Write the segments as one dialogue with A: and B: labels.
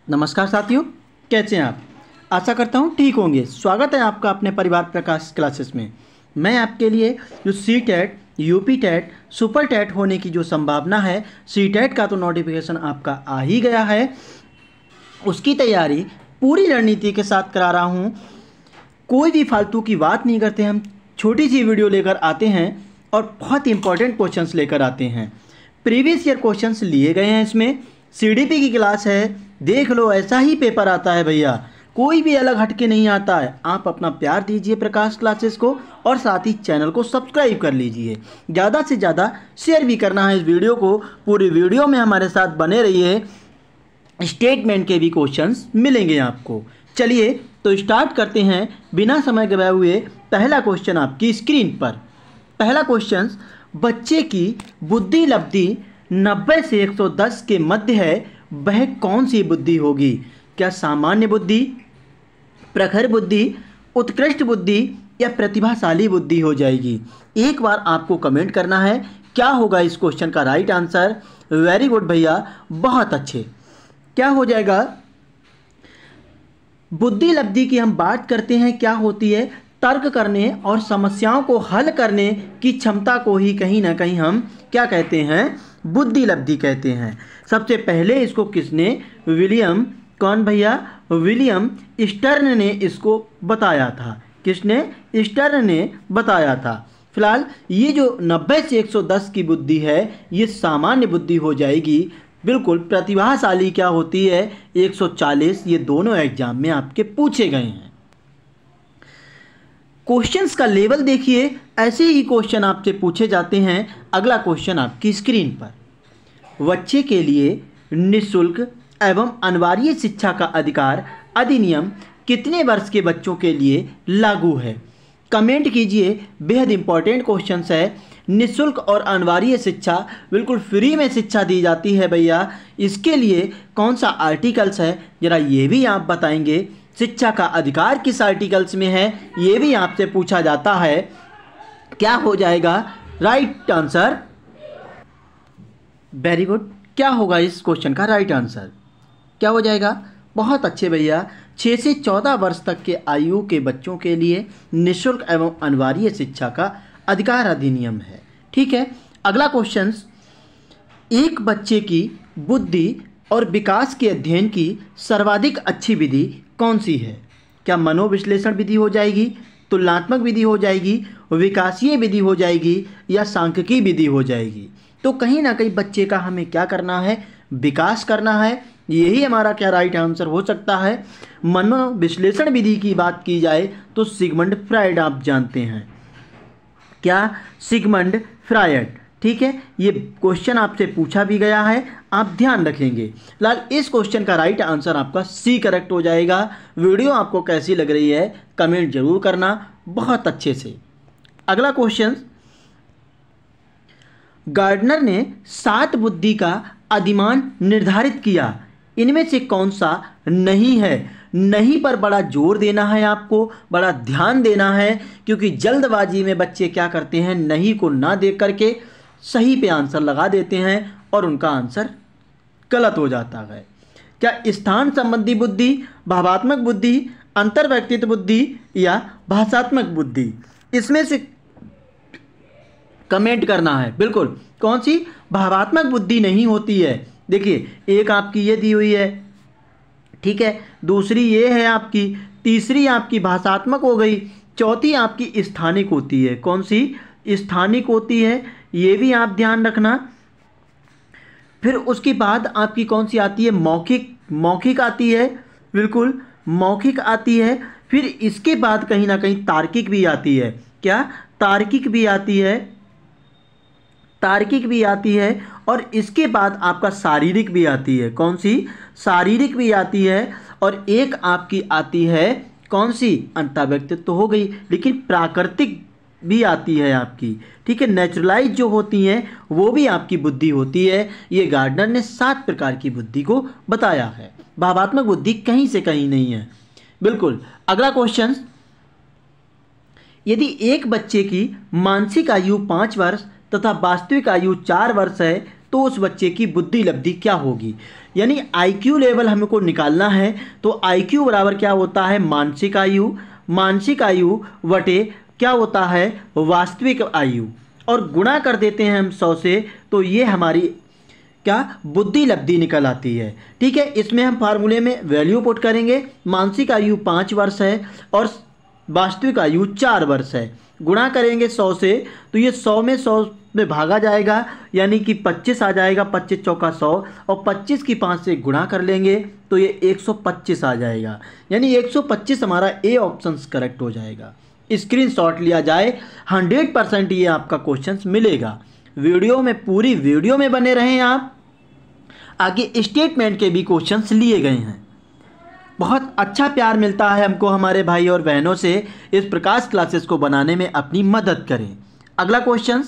A: नमस्कार साथियों, कैसे हैं आप। आशा करता हूं ठीक होंगे। स्वागत है आपका अपने परिवार प्रकाश क्लासेस में। मैं आपके लिए जो C TET, UP TET, super TET होने की जो संभावना है, सी टेट का तो नोटिफिकेशन आपका आ ही गया है, उसकी तैयारी पूरी रणनीति के साथ करा रहा हूं। कोई भी फालतू की बात नहीं करते, हम छोटी सी वीडियो लेकर आते हैं और बहुत इंपॉर्टेंट क्वेश्चंस लेकर आते हैं। प्रीवियस ईयर क्वेश्चंस लिए गए हैं, इसमें सीडीपी की क्लास है, देख लो ऐसा ही पेपर आता है भैया, कोई भी अलग हटके नहीं आता है। आप अपना प्यार दीजिए प्रकाश क्लासेस को और साथ ही चैनल को सब्सक्राइब कर लीजिए। ज़्यादा से ज़्यादा शेयर भी करना है इस वीडियो को। पूरी वीडियो में हमारे साथ बने रहिए, स्टेटमेंट के भी क्वेश्चंस मिलेंगे आपको। चलिए तो स्टार्ट करते हैं बिना समय गवाए हुए। पहला क्वेश्चन आपकी स्क्रीन पर। पहला क्वेश्चन, बच्चे की बुद्धि लब्धि 90 से 110 के मध्य है, वह कौन सी बुद्धि होगी? क्या सामान्य बुद्धि, प्रखर बुद्धि, उत्कृष्ट बुद्धि या प्रतिभाशाली बुद्धि हो जाएगी? एक बार आपको कमेंट करना है क्या होगा इस क्वेश्चन का राइट आंसर। वेरी गुड भैया, बहुत अच्छे। क्या हो जाएगा? बुद्धि लब्धि की हम बात करते हैं, क्या होती है? तर्क करने और समस्याओं को हल करने की क्षमता को ही कहीं ना कहीं हम क्या कहते हैं? बुद्धि लब्धि कहते हैं। सबसे पहले इसको किसने, विलियम, कौन भैया? विलियम स्टर्न ने इसको बताया था। किसने? स्टर्न ने बताया था। फिलहाल ये जो 90 से 110 की बुद्धि है, ये सामान्य बुद्धि हो जाएगी। बिल्कुल। प्रतिभाशाली क्या होती है? 140। ये दोनों एग्जाम में आपके पूछे गए हैं। क्वेश्चंस का लेवल देखिए, ऐसे ही क्वेश्चन आपसे पूछे जाते हैं। अगला क्वेश्चन आपकी स्क्रीन पर। बच्चे के लिए निःशुल्क एवं अनिवार्य शिक्षा का अधिकार अधिनियम कितने वर्ष के बच्चों के लिए लागू है? कमेंट कीजिए, बेहद इंपॉर्टेंट क्वेश्चंस है। निःशुल्क और अनिवार्य शिक्षा, बिल्कुल फ्री में शिक्षा दी जाती है भैया। इसके लिए कौन सा आर्टिकल्स है, जरा ये भी आप बताएंगे। शिक्षा का अधिकार किस आर्टिकल्स में है, ये भी आपसे पूछा जाता है। क्या हो जाएगा राइट आंसर? Very good. क्या होगा इस क्वेश्चन का राइट आंसर? क्या हो जाएगा? बहुत अच्छे भैया, 6 से 14 वर्ष तक के आयु के बच्चों के लिए निःशुल्क एवं अनिवार्य शिक्षा का अधिकार अधिनियम है। ठीक है। अगला क्वेश्चन, एक बच्चे की बुद्धि और विकास के अध्ययन की सर्वाधिक अच्छी विधि कौन सी है? क्या मनोविश्लेषण विधि हो जाएगी, तुलनात्मक विधि हो जाएगी, विकासीय विधि हो जाएगी या सांख्यिकी विधि हो जाएगी? तो कहीं ना कहीं बच्चे का हमें क्या करना है? विकास करना है। यही हमारा क्या राइट आंसर हो सकता है। मनोविश्लेषण विधि की बात की जाए तो सिगमंड फ्रायड आप जानते हैं। क्या? Sigmund Freud. ठीक है। ये क्वेश्चन आपसे पूछा भी गया है, आप ध्यान रखेंगे। फिलहाल इस क्वेश्चन का राइट आंसर आपका सी करेक्ट हो जाएगा। वीडियो आपको कैसी लग रही है कमेंट जरूर करना बहुत अच्छे से। अगला क्वेश्चन, गार्डनर ने 7 बुद्धि का अधिमान निर्धारित किया, इनमें से कौन सा नहीं है? नहीं पर बड़ा जोर देना है आपको, बड़ा ध्यान देना है, क्योंकि जल्दबाजी में बच्चे क्या करते हैं, नहीं को ना देख करके सही पे आंसर लगा देते हैं और उनका आंसर गलत हो जाता है। क्या स्थान संबंधी बुद्धि, भावात्मक बुद्धि, अंतर्व्यक्तित्व बुद्धि या भाषात्मक बुद्धि? इसमें से कमेंट करना है। बिल्कुल। कौन सी? भावात्मक बुद्धि नहीं होती है। देखिए, एक आपकी ये दी हुई है, ठीक है, दूसरी ये है आपकी, तीसरी आपकी भाषात्मक हो गई, चौथी आपकी स्थानिक होती है। कौन सी? स्थानिक होती है, ये भी आप ध्यान रखना। फिर उसके बाद आपकी कौन सी आती है? मौखिक। मौखिक आती है, बिल्कुल मौखिक आती है। फिर इसके बाद कहीं ना कहीं तार्किक भी आती है। क्या? तार्किक भी आती है, तार्किक भी आती है। और इसके बाद आपका शारीरिक भी आती है। कौन सी? शारीरिक भी आती है। और एक आपकी आती है कौन सी? अंतर्व्यक्तित्व तो हो गई, लेकिन प्राकृतिक भी आती है आपकी। ठीक है। नेचुरलाइज जो होती हैं वो भी आपकी बुद्धि होती है। ये गार्डनर ने 7 प्रकार की बुद्धि को बताया है। भावात्मक बुद्धि कहीं से कहीं नहीं है। बिल्कुल। अगला क्वेश्चन, यदि एक बच्चे की मानसिक आयु 5 वर्ष तथा वास्तविक आयु 4 वर्ष है तो उस बच्चे की बुद्धि लब्धि क्या होगी। यानी IQ लेवल हमको निकालना है तो IQ बराबर क्या होता है, मानसिक आयु वटे क्या होता है, वास्तविक आयु, और गुणा कर देते हैं हम 100 से, तो ये हमारी क्या बुद्धि लब्धि निकल आती है। ठीक है, इसमें हम फार्मूले में वैल्यू पुट करेंगे। मानसिक आयु 5 वर्ष है और वास्तविक आयु 4 वर्ष है। गुणा करेंगे 100 से, तो ये 100 में भागा जाएगा, यानी कि 25 आ जाएगा, 25 चौका 100, और 25 की 5 से गुणा कर लेंगे तो ये 125 आ जाएगा। यानी 125 हमारा ए ऑप्शन करेक्ट हो जाएगा। स्क्रीनशॉट लिया जाए, 100% ये आपका क्वेश्चन मिलेगा। वीडियो में, पूरी वीडियो में बने रहें आप। आगे स्टेटमेंट के भी क्वेश्चंस लिए गए हैं। बहुत अच्छा प्यार मिलता है हमको हमारे भाई और बहनों से। इस प्रकाश क्लासेस को बनाने में अपनी मदद करें। अगला क्वेश्चन,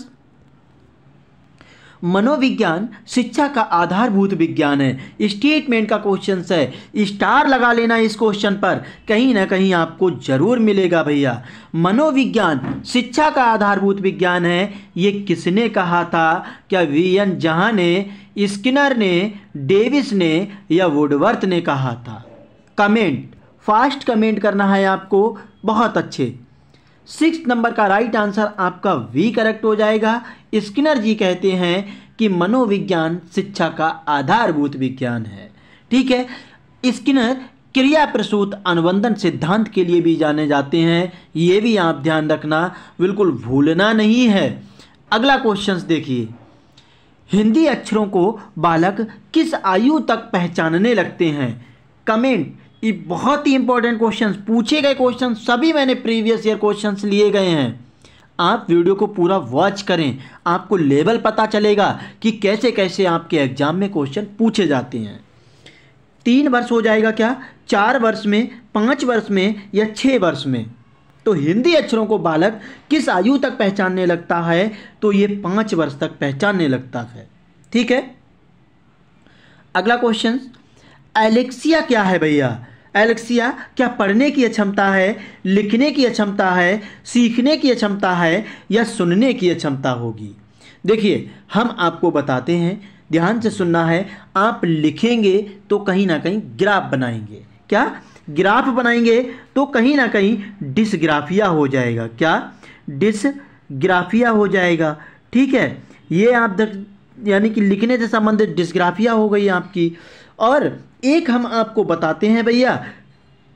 A: मनोविज्ञान शिक्षा का आधारभूत विज्ञान है। स्टेटमेंट का क्वेश्चन है, स्टार लगा लेना इस क्वेश्चन पर, कहीं ना कहीं आपको जरूर मिलेगा भैया। मनोविज्ञान शिक्षा का आधारभूत विज्ञान है, ये किसने कहा था? क्या VN जहाँ ने, स्किनर ने, डेविस ने या वुडवर्थ ने कहा था? कमेंट, फास्ट कमेंट करना है आपको, बहुत अच्छे। 6 नंबर का राइट आंसर आपका V करेक्ट हो जाएगा। स्किनर जी कहते हैं कि मनोविज्ञान शिक्षा का आधारभूत विज्ञान है। ठीक है, स्किनर क्रिया प्रसूत अनुबंधन सिद्धांत के लिए भी जाने जाते हैं, ये भी आप ध्यान रखना, बिल्कुल भूलना नहीं है। अगला क्वेश्चन देखिए, हिंदी अक्षरों को बालक किस आयु तक पहचानने लगते हैं? कमेंट, ये बहुत ही इंपॉर्टेंट क्वेश्चन पूछे गए क्वेश्चन, सभी मैंने प्रीवियस ईयर क्वेश्चंस लिए गए हैं। आप वीडियो को पूरा वॉच करें, आपको लेवल पता चलेगा कि कैसे कैसे आपके एग्जाम में क्वेश्चन पूछे जाते हैं। 3 वर्ष हो जाएगा क्या, 4 वर्ष में, 5 वर्ष में या 6 वर्ष में? तो हिंदी अक्षरों को बालक किस आयु तक पहचानने लगता है? तो ये 5 वर्ष तक पहचानने लगता है। ठीक है, अगला क्वेश्चन, एलेक्सिया क्या है भैया? एलेक्सिया क्या पढ़ने की अक्षमता है, लिखने की अक्षमता है, सीखने की अक्षमता है या सुनने की अक्षमता होगी? देखिए, हम आपको बताते हैं, ध्यान से सुनना है। आप लिखेंगे तो कहीं ना कहीं ग्राफ बनाएंगे। क्या ग्राफ बनाएंगे? तो कहीं ना कहीं डिसग्राफिया हो जाएगा। क्या डिसग्राफिया हो जाएगा? ठीक है, ये आप यानी कि लिखने से संबंधित डिसग्राफिया हो गई आपकी। और एक हम आपको बताते हैं भैया,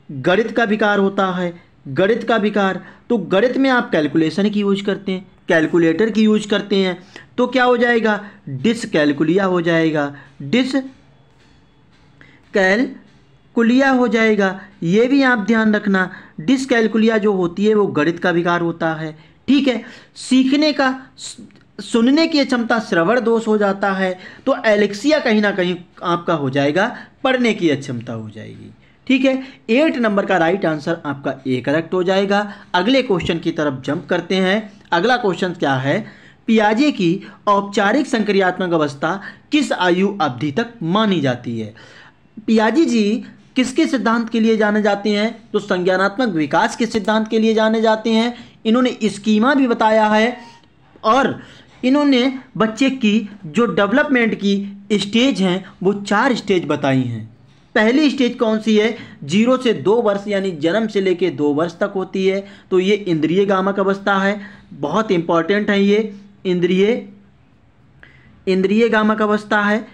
A: गणित का विकार होता है। गणित का विकार, तो गणित में आप कैलकुलेशन की यूज करते हैं, कैलकुलेटर की यूज करते हैं, तो क्या हो जाएगा? डिसकैलकुलिया हो जाएगा, डिसकैलकुलिया हो जाएगा। ये भी आप ध्यान रखना, डिसकैलकुलिया जो होती है वो गणित का विकार होता है। ठीक है, सीखने का, सुनने की क्षमता श्रवण दोष हो जाता है, तो एलेक्सिया कहीं ना कहीं आपका हो जाएगा पढ़ने की अक्षमता हो जाएगी। ठीक है, 8 नंबर का राइट आंसर आपका ए करेक्ट हो जाएगा। अगले क्वेश्चन की तरफ जंप करते हैं। अगला क्वेश्चन क्या है? पियाजे की औपचारिक संक्रियात्मक अवस्था किस आयु अवधि तक मानी जाती है? पियाजे जी किसके सिद्धांत के लिए जाने जाते हैं? तो संज्ञानात्मक विकास के सिद्धांत के लिए जाने जाते हैं। इन्होंने स्कीमा भी बताया है और इन्होंने बच्चे की जो डेवलपमेंट की स्टेज हैं वो 4 स्टेज बताई हैं। पहली स्टेज कौन सी है? 0 से 2 वर्ष, यानी जन्म से लेके 2 वर्ष तक होती है, तो ये इंद्रिय गामक अवस्था है। बहुत इंपॉर्टेंट है ये, इंद्रिय गामक अवस्था है,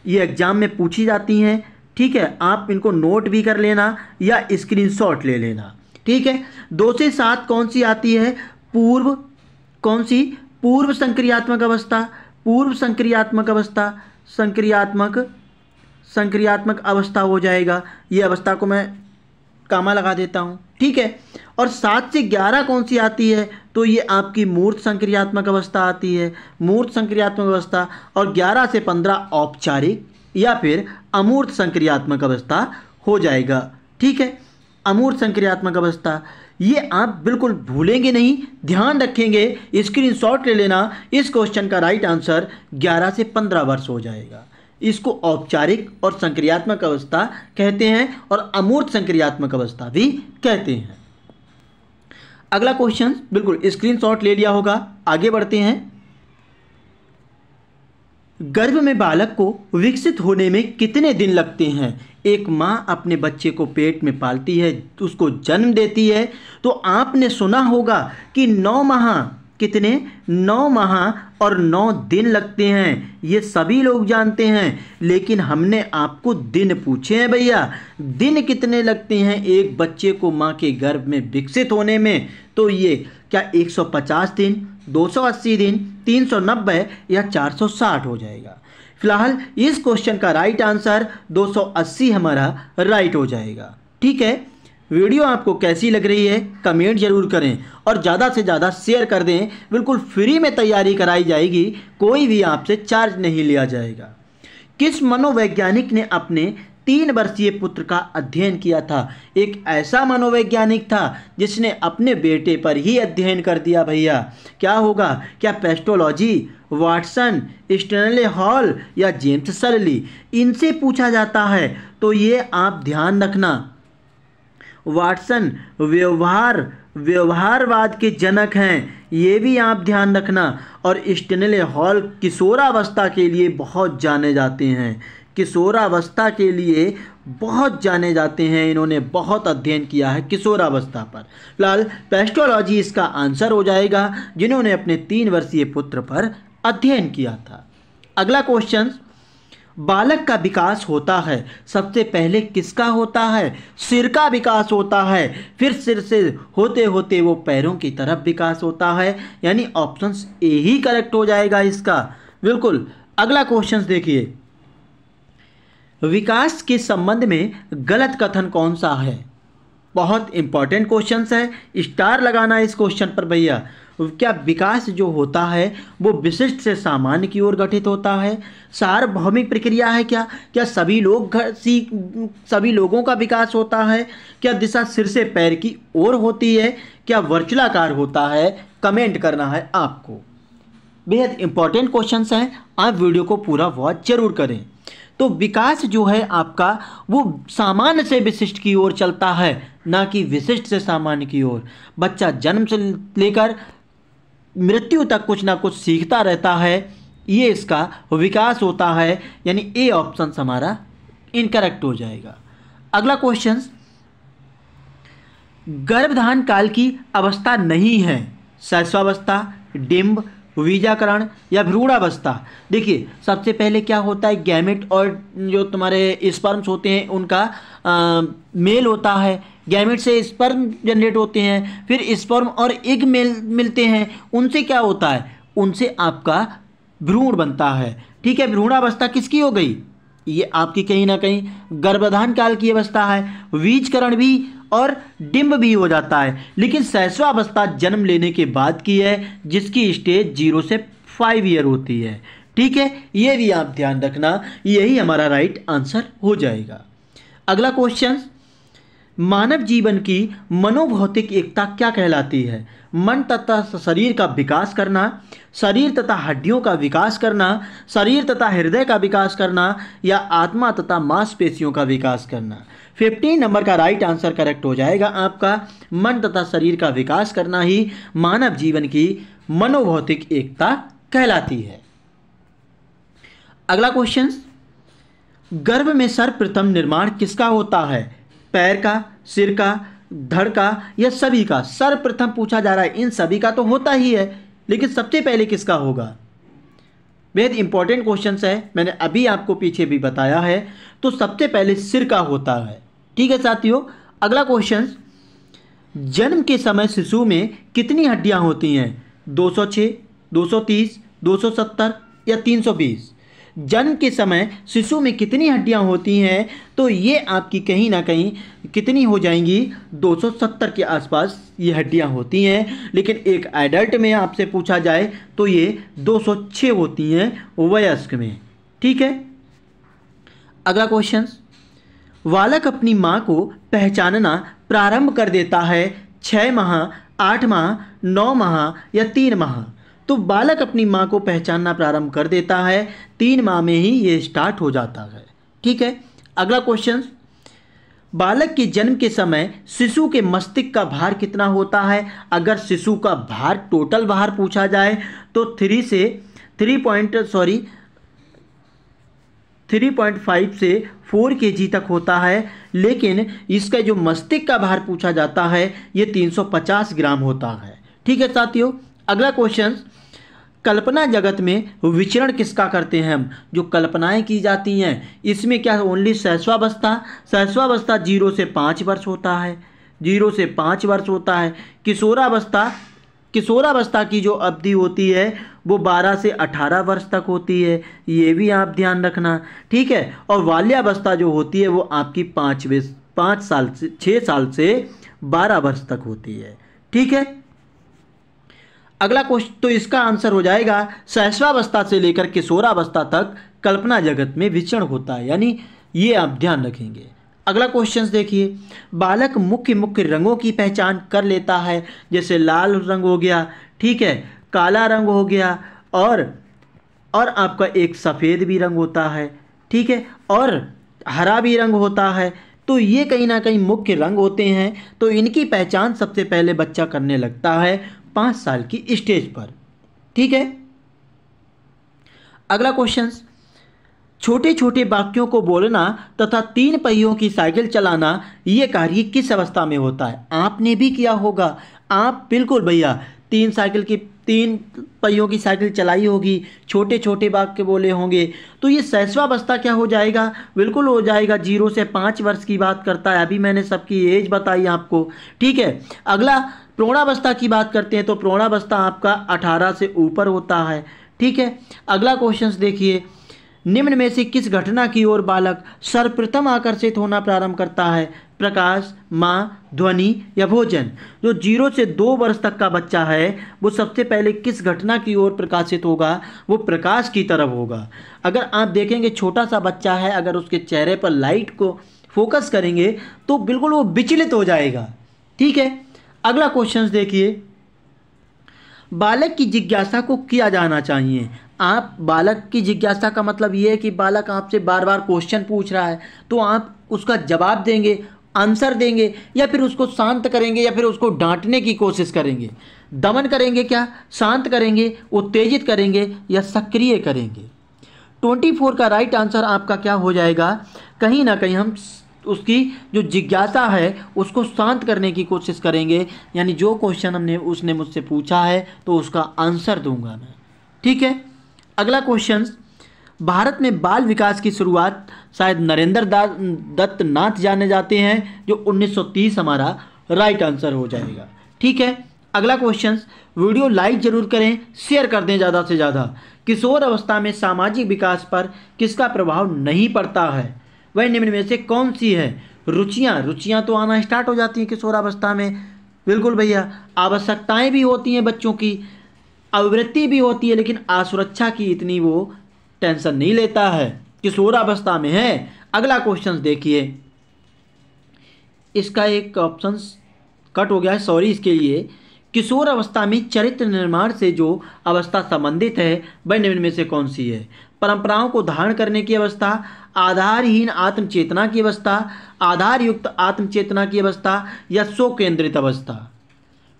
A: ये एग्जाम में पूछी जाती हैं। ठीक है, आप इनको नोट भी कर लेना या स्क्रीनशॉट ले लेना। ठीक है, 2 से 7 कौन सी आती है? पूर्व संक्रियात्मक अवस्था, पूर्व संक्रियात्मक अवस्था, संक्रियात्मक अवस्था हो जाएगा। ये अवस्था को मैं कामा लगा देता हूँ। ठीक है, और 7 से 11 कौन सी आती है? तो ये आपकी मूर्त संक्रियात्मक अवस्था आती है, मूर्त संक्रियात्मक अवस्था। और 11 से 15 औपचारिक या फिर अमूर्त संक्रियात्मक अवस्था हो जाएगा। ठीक है, अमूर्त संक्रियात्मक अवस्था, ये आप बिल्कुल भूलेंगे नहीं, ध्यान रखेंगे, स्क्रीनशॉट ले लेना। इस क्वेश्चन का राइट आंसर 11 से 15 वर्ष हो जाएगा। इसको औपचारिक और संक्रियात्मक अवस्था कहते हैं और अमूर्त संक्रियात्मक अवस्था भी कहते हैं। अगला क्वेश्चन बिल्कुल स्क्रीनशॉट ले लिया होगा, आगे बढ़ते हैं। गर्भ में बालक को विकसित होने में कितने दिन लगते हैं? एक माँ अपने बच्चे को पेट में पालती है, उसको जन्म देती है, तो आपने सुना होगा कि 9 माह कितने 9 माह और 9 दिन लगते हैं, ये सभी लोग जानते हैं। लेकिन हमने आपको दिन पूछे हैं भैया, दिन कितने लगते हैं एक बच्चे को माँ के गर्भ में विकसित होने में? तो ये क्या 150 दिन, 280 दिन, 390 या 460 हो जाएगा? फिलहाल इस क्वेश्चन का राइट आंसर 280 हमारा राइट हो जाएगा। ठीक है, वीडियो आपको कैसी लग रही है कमेंट जरूर करें और ज़्यादा से ज़्यादा शेयर कर दें। बिल्कुल फ्री में तैयारी कराई जाएगी, कोई भी आपसे चार्ज नहीं लिया जाएगा। किस मनोवैज्ञानिक ने अपने 3 वर्षीय पुत्र का अध्ययन किया था? एक ऐसा मनोवैज्ञानिक था जिसने अपने बेटे पर ही अध्ययन कर दिया भैया। क्या होगा? क्या पेस्टोलॉजी, वाटसन, स्टैनले हॉल या जेम्स सर्ली? इनसे पूछा जाता है, तो ये आप ध्यान रखना। वाटसन व्यवहारवाद के जनक हैं, ये भी आप ध्यान रखना। और स्टैनले हॉल किशोरावस्था के लिए बहुत जाने जाते हैं, किशोरावस्था के लिए बहुत जाने जाते हैं, इन्होंने बहुत अध्ययन किया है किशोरावस्था पर। फिलहाल पेस्टोलॉजी इसका आंसर हो जाएगा, जिन्होंने अपने 3 वर्षीय पुत्र पर अध्ययन किया था। अगला क्वेश्चन, बालक का विकास होता है सबसे पहले किसका होता है? सिर का विकास होता है, फिर सिर से होते होते वो पैरों की तरफ विकास होता है, यानी ऑप्शन ए ही करेक्ट हो जाएगा इसका। बिल्कुल। अगला क्वेश्चन देखिए, विकास के संबंध में गलत कथन कौन सा है? बहुत इंपॉर्टेंट क्वेश्चन है, स्टार लगाना इस क्वेश्चन पर भैया। क्या विकास जो होता है वो विशिष्ट से सामान्य की ओर गठित होता है? सार्वभौमिक प्रक्रिया है क्या? क्या सभी लोगों का विकास होता है? क्या दिशा सिर से पैर की ओर होती है? क्या वर्चलाकार होता है? कमेंट करना है आपको। बेहद इंपॉर्टेंट क्वेश्चंस हैं, आप वीडियो को पूरा वॉच जरूर करें। तो विकास जो है आपका वो सामान्य से विशिष्ट की ओर चलता है, ना कि विशिष्ट से सामान्य की ओर। बच्चा जन्म से लेकर मृत्यु तक कुछ ना कुछ सीखता रहता है, ये इसका विकास होता है, यानी ए ऑप्शन हमारा इनकरेक्ट हो जाएगा। अगला क्वेश्चन, गर्भधारण काल की अवस्था नहीं है, शैशवावस्था, डिंब, बीजाकरण या भ्रूणावस्था? देखिए, सबसे पहले क्या होता है, गैमेट और जो तुम्हारे स्पर्म्स होते हैं उनका मेल होता है, गैमेट से स्पर्म जनरेट होते हैं, फिर स्पर्म और एग मिलते हैं, उनसे क्या होता है, उनसे आपका भ्रूण बनता है। ठीक है, भ्रूणावस्था किसकी हो गई? ये आपकी कहीं ना कहीं गर्भधारण काल की अवस्था है। बीजकरण भी और डिंब भी हो जाता है, लेकिन शैशवावस्था जन्म लेने के बाद की है, जिसकी स्टेज 0 से 5 ईयर होती है। ठीक है, ये भी आप ध्यान रखना, यही हमारा राइट आंसर हो जाएगा। अगला क्वेश्चन, मानव जीवन की मनोभौतिक एकता क्या कहलाती है? मन तथा शरीर का विकास करना, शरीर तथा हड्डियों का विकास करना, शरीर तथा हृदय का विकास करना या आत्मा तथा मांसपेशियों का विकास करना? 15 नंबर का राइट आंसर करेक्ट हो जाएगा आपका। मन तथा शरीर का विकास करना ही मानव जीवन की मनोभौतिक एकता कहलाती है। अगला क्वेश्चन, गर्भ में सर्वप्रथम निर्माण किसका होता है? पैर का, सिर का, धड़ का या सभी का? सर्वप्रथम पूछा जा रहा है, इन सभी का तो होता ही है, लेकिन सबसे पहले किसका होगा? बेहद इंपॉर्टेंट क्वेश्चन है, मैंने अभी आपको पीछे भी बताया है। तो सबसे पहले सिर का होता है। ठीक है साथियों। अगला क्वेश्चन, जन्म के समय शिशु में कितनी हड्डियां होती हैं? 206, 230, 270 या 320? जन्म के समय शिशु में कितनी हड्डियां होती हैं? तो ये आपकी कहीं ना कहीं कितनी हो जाएंगी? 270 के आसपास ये हड्डियां होती हैं, लेकिन एक एडल्ट में आपसे पूछा जाए तो ये 206 होती हैं वयस्क में। ठीक है। अगला क्वेश्चन, बालक अपनी माँ को पहचानना प्रारंभ कर देता है 6 माह, 8 माह, 9 माह या 3 माह? तो बालक अपनी माँ को पहचानना प्रारंभ कर देता है 3 माह में ही ये स्टार्ट हो जाता है। ठीक है। अगला क्वेश्चन, बालक के जन्म के समय शिशु के मस्तिष्क का भार कितना होता है? अगर शिशु का भार, टोटल भार पूछा जाए तो 3 3.5 से 4 kg तक होता है, लेकिन इसका जो मस्तिष्क का भार पूछा जाता है ये 350 ग्राम होता है। ठीक है साथियों, अगला क्वेश्चन, कल्पना जगत में विचरण किसका करते हैं हम? जो कल्पनाएं की जाती हैं इसमें क्या ओनली सहस्वावस्था? सहस्वावस्था 0 से 5 वर्ष होता है, 0 से 5 वर्ष होता है। किशोरावस्था, किशोरावस्था की जो अवधि होती है वो 12 से 18 वर्ष तक होती है, ये भी आप ध्यान रखना। ठीक है, और बाल्यावस्था जो होती है वो आपकी 5 साल से 6 साल से 12 वर्ष तक होती है। ठीक है, अगला क्वेश्चन, तो इसका आंसर हो जाएगा सहस्वावस्था से लेकर किशोरावस्था तक कल्पना जगत में विचरण होता है, यानी ये आप ध्यान रखेंगे। अगला क्वेश्चन देखिए, बालक मुख्य रंगों की पहचान कर लेता है, जैसे लाल रंग हो गया, ठीक है, काला रंग हो गया, और आपका एक सफ़ेद भी रंग होता है, ठीक है, और हरा भी रंग होता है। तो ये कहीं ना कहीं मुख्य रंग होते हैं, तो इनकी पहचान सबसे पहले बच्चा करने लगता है 5 साल की स्टेज पर। ठीक है, अगला क्वेश्चन, छोटे छोटे वाक्यों को बोलना तथा 3 पहियों की साइकिल चलाना ये कार्य किस अवस्था में होता है? आपने भी किया होगा, आप बिल्कुल भैया 3 पहियों की साइकिल चलाई होगी, छोटे छोटे वाक्य बोले होंगे, तो ये सहस्वावस्था क्या हो जाएगा? बिल्कुल हो जाएगा, 0 से 5 वर्ष की बात करता है। अभी मैंने सबकी एज बताई आपको। ठीक है, अगला प्रौढ़ावस्था की बात करते हैं, तो प्रौढ़ावस्था आपका 18 से ऊपर होता है। ठीक है, अगला क्वेश्चन देखिए, निम्न में से किस घटना की ओर बालक सर्वप्रथम आकर्षित होना प्रारंभ करता है? प्रकाश, माँ, ध्वनि या भोजन? जो 0 से 2 वर्ष तक का बच्चा है वो सबसे पहले किस घटना की ओर प्रकाशित होगा? वो प्रकाश की तरफ होगा। अगर आप देखेंगे छोटा सा बच्चा है, अगर उसके चेहरे पर लाइट को फोकस करेंगे तो बिल्कुल वो विचलित हो जाएगा। ठीक है, अगला क्वेश्चन देखिए, बालक की जिज्ञासा को किया जाना चाहिए। आप बालक की जिज्ञासा का मतलब ये है कि बालक आपसे बार बार क्वेश्चन पूछ रहा है तो आप उसका जवाब देंगे, आंसर देंगे, या फिर उसको शांत करेंगे, या फिर उसको डांटने की कोशिश करेंगे। दमन करेंगे क्या? शांत करेंगे, उत्तेजित करेंगे या सक्रिय करेंगे? 24 का राइट आंसर आपका क्या हो जाएगा? कहीं ना कहीं हम उसकी जो जिज्ञासा है उसको शांत करने की कोशिश करेंगे, यानी जो क्वेश्चन उसने मुझसे पूछा है तो उसका आंसर दूंगा मैं। ठीक है, अगला क्वेश्चन, भारत में बाल विकास की शुरुआत शायद नरेंद्र दत्त नाथ जाने जाते हैं, जो 1930 हमारा राइट आंसर हो जाएगा। ठीक है, अगला क्वेश्चन, वीडियो लाइक जरूर करें, शेयर कर दें ज़्यादा से ज़्यादा। किशोर अवस्था में सामाजिक विकास पर किसका प्रभाव नहीं पड़ता है? वह निम्न में से कौन सी है? रुचियाँ तो आना स्टार्ट हो जाती हैं किशोरावस्था में। बिल्कुल भैया, आवश्यकताएं भी होती हैं बच्चों की, आवृत्ति भी होती है, लेकिन असुरक्षा की इतनी वो टेंशन नहीं लेता है, किशोरावस्था में है। अगला क्वेश्चन देखिए, इसका एक ऑप्शन कट हो गया है, सॉरी इसके लिए। किशोर अवस्था में चरित्र निर्माण से जो अवस्था संबंधित है वह निम्न में से कौन सी है? परंपराओं को धारण करने की अवस्था, आधारहीन आत्मचेतना की अवस्था, आधारयुक्त आत्मचेतना की अवस्था या स्व केंद्रित अवस्था?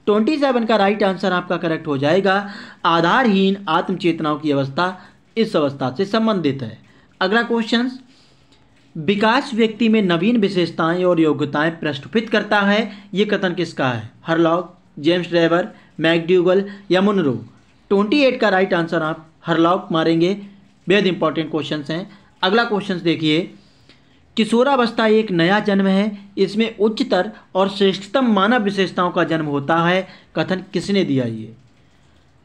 A: 27 का राइट आंसर आपका करेक्ट हो जाएगा, आधारहीन आत्मचेतनाओं की अवस्था इस अवस्था से संबंधित है। अगला क्वेश्चन, विकास व्यक्ति में नवीन विशेषताएं और योग्यताएं प्रस्तुत करता है, ये कथन किसका है? हरलॉक, जेम्स ड्रेवर, मैकडूगल या मुनरो? 28 का राइट आंसर आप हरलॉक मारेंगे। बेहद इंपॉर्टेंट क्वेश्चन हैं। अगला क्वेश्चन देखिए, किशोरावस्था एक नया जन्म है, इसमें उच्चतर और श्रेष्ठतम मानव विशेषताओं का जन्म होता है, कथन किसने दिया? ये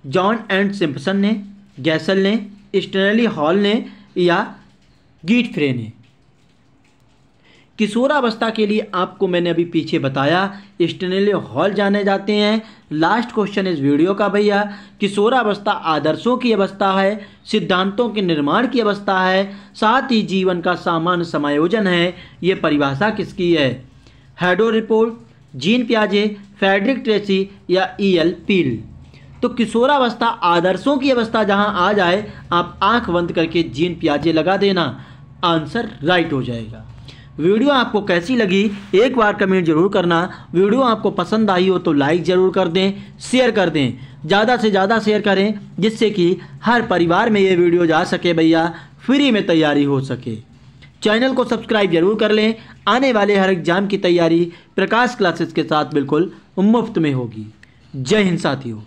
A: जॉन एंड सिम्पसन ने, गैसल ने, स्टैनली हॉल ने या गीटफ्रे ने? किशोरावस्था के लिए आपको मैंने अभी पीछे बताया, स्टैनली हॉल जाने जाते हैं। लास्ट क्वेश्चन इस वीडियो का भैया, किशोरावस्था आदर्शों की अवस्था है, सिद्धांतों के निर्माण की अवस्था है, साथ ही जीवन का सामान्य समायोजन है, ये परिभाषा किसकी है? हैडो रिपोर्ट, जीन पियाजे, फ्रेडरिक ट्रेसी या E.L. पील? तो किशोरावस्था आदर्शों की अवस्था जहां आ जाए आप आंख बंद करके जीन पियाजे लगा देना, आंसर राइट हो जाएगा। वीडियो आपको कैसी लगी एक बार कमेंट जरूर करना। वीडियो आपको पसंद आई हो तो लाइक ज़रूर कर दें, शेयर कर दें, ज़्यादा से ज़्यादा शेयर करें, जिससे कि हर परिवार में ये वीडियो जा सके भैया। फ्री में तैयारी हो सके। चैनल को सब्सक्राइब जरूर कर लें। आने वाले हर एग्जाम की तैयारी प्रकाश क्लासेस के साथ बिल्कुल मुफ्त में होगी। जय हिंद साथियों।